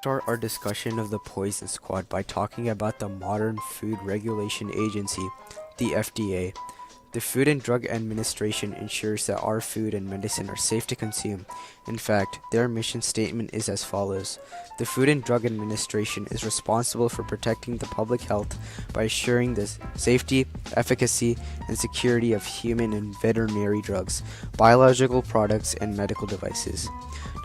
Start our discussion of the Poison Squad by talking about the Modern Food Regulation Agency, the FDA. The Food and Drug Administration ensures that our food and medicine are safe to consume. In fact, their mission statement is as follows. The Food and Drug Administration is responsible for protecting the public health by assuring the safety, efficacy, and security of human and veterinary drugs, biological products, and medical devices.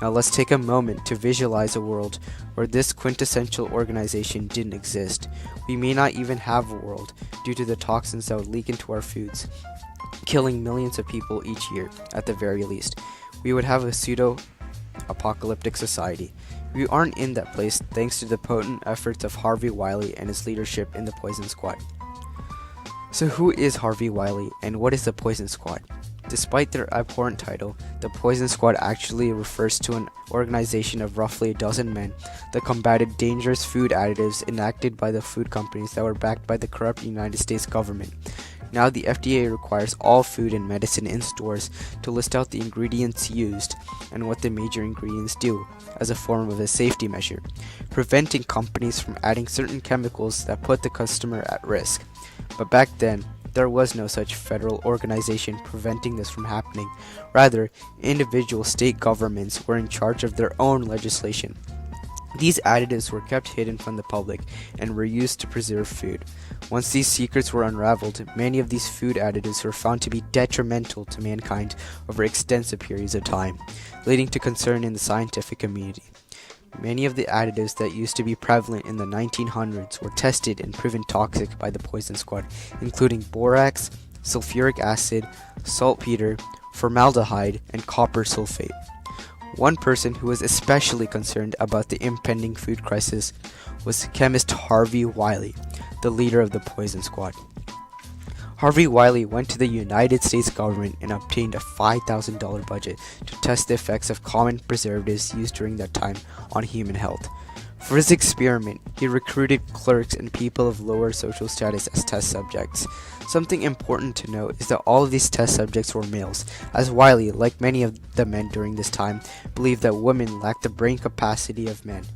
Now let's take a moment to visualize a world where this quintessential organization didn't exist. We may not even have a world due to the toxins that would leak into our foods, killing millions of people each year at the very least. We would have a pseudo-apocalyptic society. We aren't in that place thanks to the potent efforts of Harvey Wiley and his leadership in the Poison Squad. So who is Harvey Wiley and what is the Poison Squad? Despite their abhorrent title, the Poison Squad actually refers to an organization of roughly a dozen men that combated dangerous food additives enacted by the food companies that were backed by the corrupt United States government. Now the FDA requires all food and medicine in stores to list out the ingredients used and what the major ingredients do, as a form of a safety measure, preventing companies from adding certain chemicals that put the customer at risk. But back then, there was no such federal organization preventing this from happening. Rather, individual state governments were in charge of their own legislation. These additives were kept hidden from the public and were used to preserve food. Once these secrets were unraveled, many of these food additives were found to be detrimental to mankind over extensive periods of time, leading to concern in the scientific community. Many of the additives that used to be prevalent in the 1900s were tested and proven toxic by the Poison Squad, including borax, sulfuric acid, saltpeter, formaldehyde, and copper sulfate. One person who was especially concerned about the impending food crisis was chemist Harvey Wiley, the leader of the Poison Squad. Harvey Wiley went to the United States government and obtained a $5,000 budget to test the effects of common preservatives used during that time on human health. For his experiment, he recruited clerks and people of lower social status as test subjects. Something important to note is that all of these test subjects were males, as Wiley, like many of the men during this time, believed that women lacked the brain capacity of men.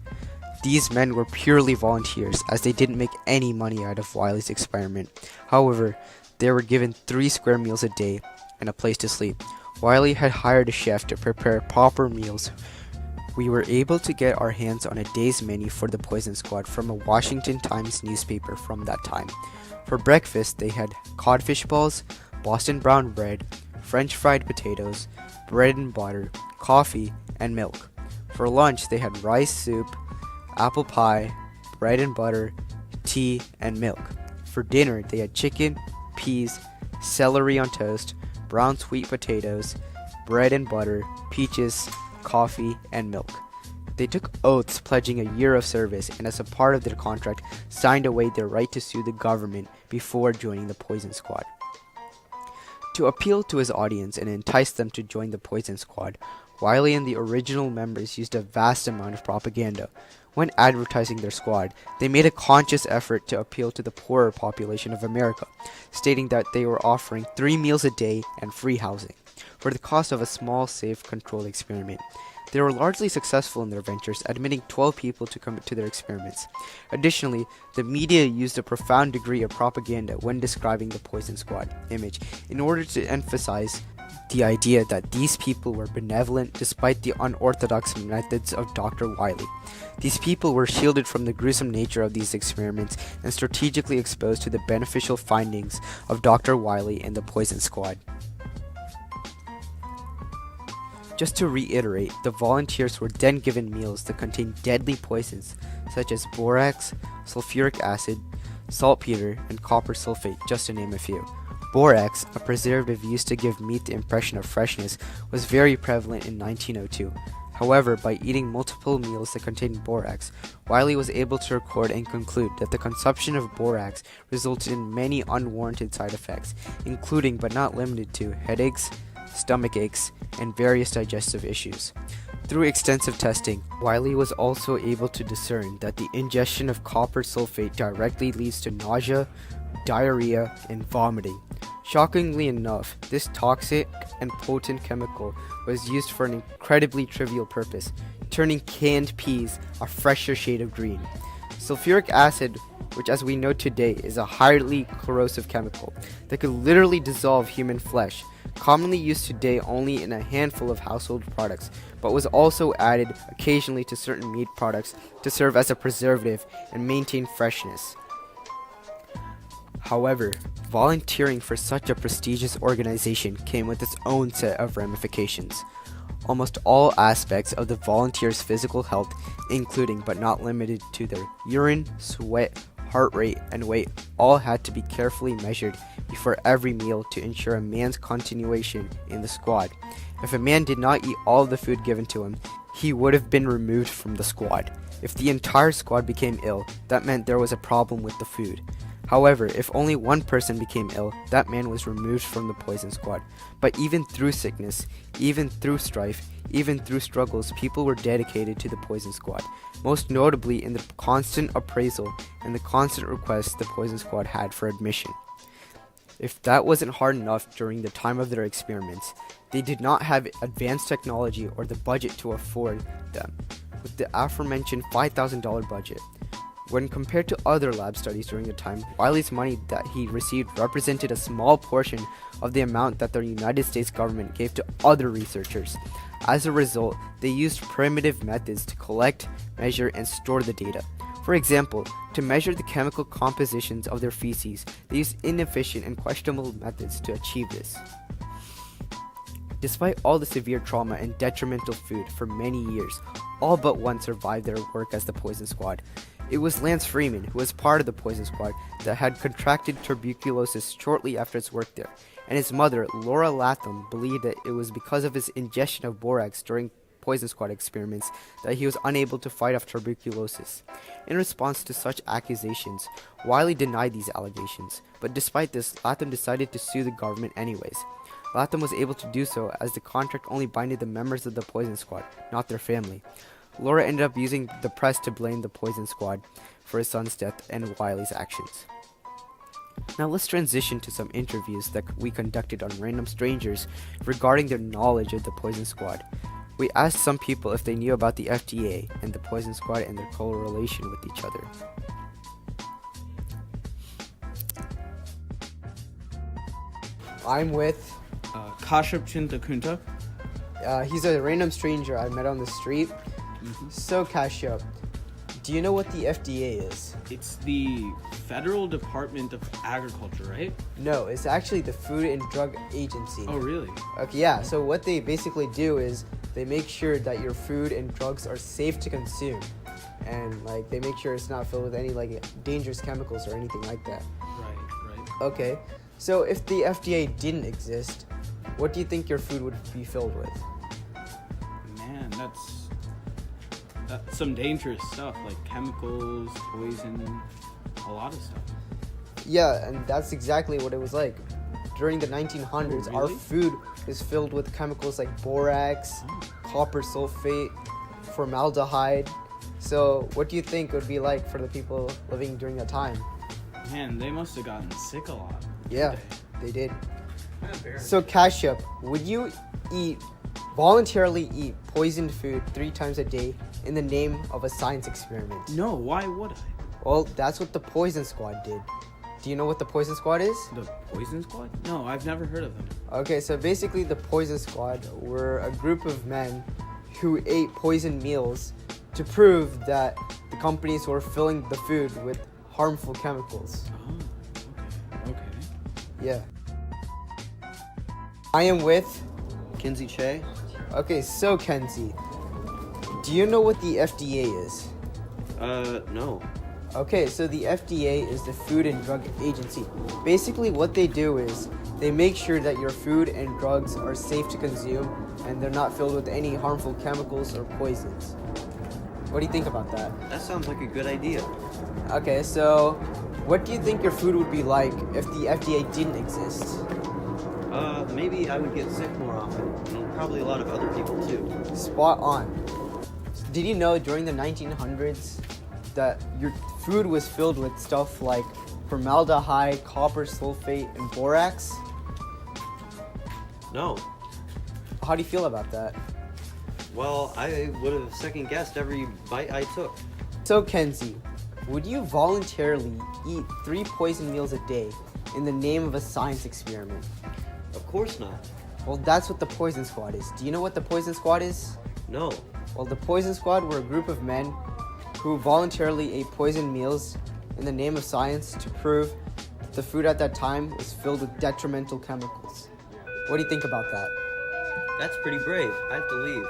These men were purely volunteers, as they didn't make any money out of Wiley's experiment. However, they were given 3 square meals a day and a place to sleep. Wiley had hired a chef to prepare proper meals. We were able to get our hands on a day's menu for the Poison Squad from a Washington Times newspaper from that time. For breakfast, they had codfish balls, Boston brown bread, French fried potatoes, bread and butter, coffee, and milk. For lunch, they had rice soup, apple pie, bread and butter, tea, and milk. For dinner, they had chicken, peas, celery on toast, brown sweet potatoes, bread and butter, peaches, coffee, and milk. They took oaths pledging a year of service and as a part of their contract signed away their right to sue the government before joining the Poison Squad. To appeal to his audience and entice them to join the Poison Squad, Wiley and the original members used a vast amount of propaganda. When advertising their squad, they made a conscious effort to appeal to the poorer population of America, stating that they were offering 3 meals a day and free housing, for the cost of a small, safe, controlled experiment. They were largely successful in their ventures, admitting 12 people to commit to their experiments. Additionally, the media used a profound degree of propaganda when describing the Poison Squad image in order to emphasize the idea that these people were benevolent despite the unorthodox methods of Dr. Wiley. These people were shielded from the gruesome nature of these experiments and strategically exposed to the beneficial findings of Dr. Wiley and the Poison Squad. Just to reiterate, the volunteers were then given meals that contained deadly poisons such as borax, sulfuric acid, saltpeter, and copper sulfate, just to name a few. Borax, a preservative used to give meat the impression of freshness, was very prevalent in 1902. However, by eating multiple meals that contained borax, Wiley was able to record and conclude that the consumption of borax resulted in many unwarranted side effects, including but not limited to headaches, stomach aches, and various digestive issues. Through extensive testing, Wiley was also able to discern that the ingestion of copper sulfate directly leads to nausea, diarrhea, and vomiting. Shockingly enough, this toxic and potent chemical was used for an incredibly trivial purpose, turning canned peas a fresher shade of green. Sulfuric acid, which as we know today is a highly corrosive chemical that could literally dissolve human flesh, commonly used today only in a handful of household products, but was also added occasionally to certain meat products to serve as a preservative and maintain freshness. However, volunteering for such a prestigious organization came with its own set of ramifications. Almost all aspects of the volunteers' physical health, including but not limited to their urine, sweat, heart rate, and weight, all had to be carefully measured before every meal to ensure a man's continuation in the squad. If a man did not eat all of the food given to him, he would have been removed from the squad. If the entire squad became ill, that meant there was a problem with the food. However, if only one person became ill, that man was removed from the poison squad. But even through sickness, even through strife, even through struggles, people were dedicated to the poison squad, most notably in the constant appraisal and the constant requests the poison squad had for admission. If that wasn't hard enough during the time of their experiments, they did not have advanced technology or the budget to afford them, with the aforementioned $5,000 budget. When compared to other lab studies during the time, Wiley's money that he received represented a small portion of the amount that the United States government gave to other researchers. As a result, they used primitive methods to collect, measure, and store the data. For example, to measure the chemical compositions of their feces, they used inefficient and questionable methods to achieve this. Despite all the severe trauma and detrimental food for many years, all but one survived their work as the Poison Squad. It was Lance Freeman, who was part of the Poison Squad, that had contracted tuberculosis shortly after his work there, and his mother, Laura Latham, believed that it was because of his ingestion of borax during Poison Squad experiments that he was unable to fight off tuberculosis. In response to such accusations, Wiley denied these allegations, but despite this, Latham decided to sue the government anyways. Latham was able to do so as the contract only binded the members of the Poison Squad, not their family. Laura ended up using the press to blame the Poison Squad for his son's death and Wiley's actions. Now let's transition to some interviews that we conducted on random strangers regarding their knowledge of the Poison Squad. We asked some people if they knew about the FDA and the Poison Squad and their correlation with each other. I'm with Kashyap Chintakunta. He's a random stranger I met on the street. So Kashyap, do you know what the FDA is? It's the Federal Department of Agriculture, right? No, it's actually the Food and Drug Agency. Oh, really? Okay, yeah, so what they basically do is they make sure that your food and drugs are safe to consume. And like they make sure it's not filled with any like dangerous chemicals or anything like that. Right. Okay, so if the FDA didn't exist, what do you think your food would be filled with? Man, that's some dangerous stuff, like chemicals, poison, a lot of stuff. Yeah, and that's exactly what it was like. During the 1900s, Oh, our really? food is filled with chemicals like borax, copper sulfate, formaldehyde. So what do you think it would be like for the people living during that time? Man, they must have gotten sick a lot. Yeah, they did. Embarrassing. So Kashyap, would you voluntarily eat poisoned food 3 times a day in the name of a science experiment? No, why would I? Well, that's what the Poison Squad did. Do you know what the Poison Squad is? The Poison Squad? No, I've never heard of them. Okay, so basically the Poison Squad were a group of men who ate poisoned meals to prove that the companies were filling the food with harmful chemicals. Oh, okay. Yeah. I am with... Kinsey Che? Okay, so Kenzie, do you know what the FDA is? No. Okay, so the FDA is the Food and Drug Agency. Basically what they do is they make sure that your food and drugs are safe to consume and they're not filled with any harmful chemicals or poisons. What do you think about that? That sounds like a good idea. Okay, so what do you think your food would be like if the FDA didn't exist? Maybe I would get sick more often. And probably a lot of other people too. Spot on. Did you know during the 1900s that your food was filled with stuff like formaldehyde, copper sulfate, and borax? No. How do you feel about that? Well, I would have second guessed every bite I took. So, Kenzie, would you voluntarily eat 3 poison meals a day in the name of a science experiment? Of course not. Well, that's what the Poison Squad is. Do you know what the Poison Squad is? No. Well, the Poison Squad were a group of men who voluntarily ate poison meals in the name of science to prove that the food at that time was filled with detrimental chemicals. What do you think about that? That's pretty brave. I have to leave.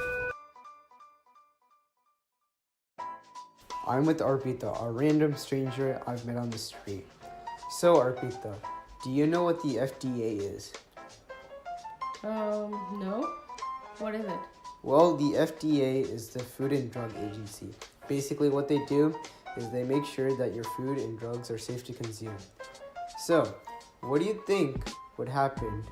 I'm with Arpita, a random stranger I've met on the street. So, Arpita, do you know what the FDA is? No. What is it? Well, the FDA is the Food and Drug Agency. Basically, what they do is they make sure that your food and drugs are safe to consume. So, what do you think would happen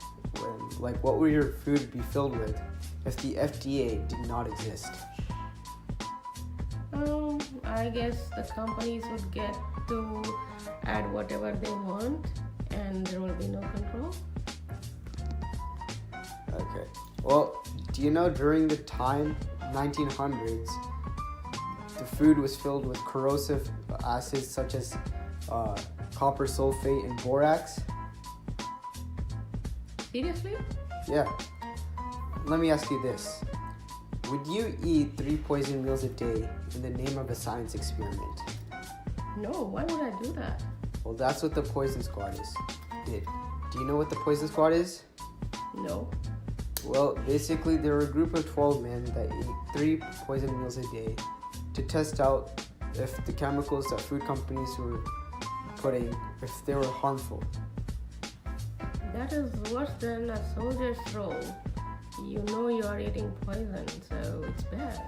when, what would your food be filled with if the FDA did not exist? I guess the companies would get to add whatever they want and there will be no control. Okay. Well, do you know during the time, 1900s, the food was filled with corrosive acids such as copper sulfate and borax? Seriously? Yeah. Let me ask you this. Would you eat 3 poison meals a day in the name of a science experiment? No, why would I do that? Well, that's what the Poison Squad did. Do you know what the Poison Squad is? No. Well, basically, they were a group of 12 men that ate 3 poison meals a day to test out if the chemicals that food companies were putting, if they were harmful. That is worse than a soldier's role. You know you are eating poison, so it's bad.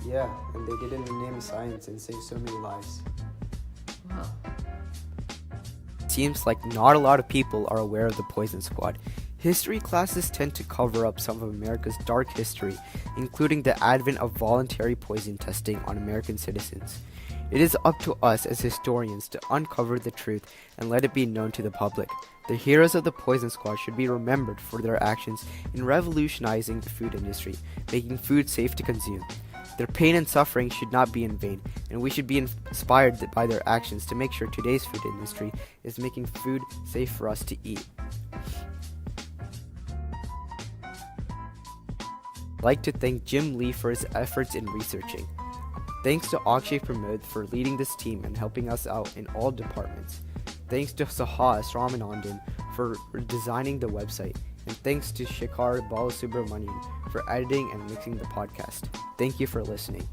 Yeah, and they did it in the name of science and saved so many lives. Wow. Seems like not a lot of people are aware of the Poison Squad. History classes tend to cover up some of America's dark history, including the advent of voluntary poison testing on American citizens. It is up to us as historians to uncover the truth and let it be known to the public. The heroes of the Poison Squad should be remembered for their actions in revolutionizing the food industry, making food safe to consume. Their pain and suffering should not be in vain, and we should be inspired by their actions to make sure today's food industry is making food safe for us to eat. I'd like to thank Jim Lee for his efforts in researching. Thanks to Akshay for leading this team and helping us out in all departments. Thanks to Sahas Ramanandan for designing the website. And thanks to Shekar Balasubramanian for editing and mixing the podcast. Thank you for listening.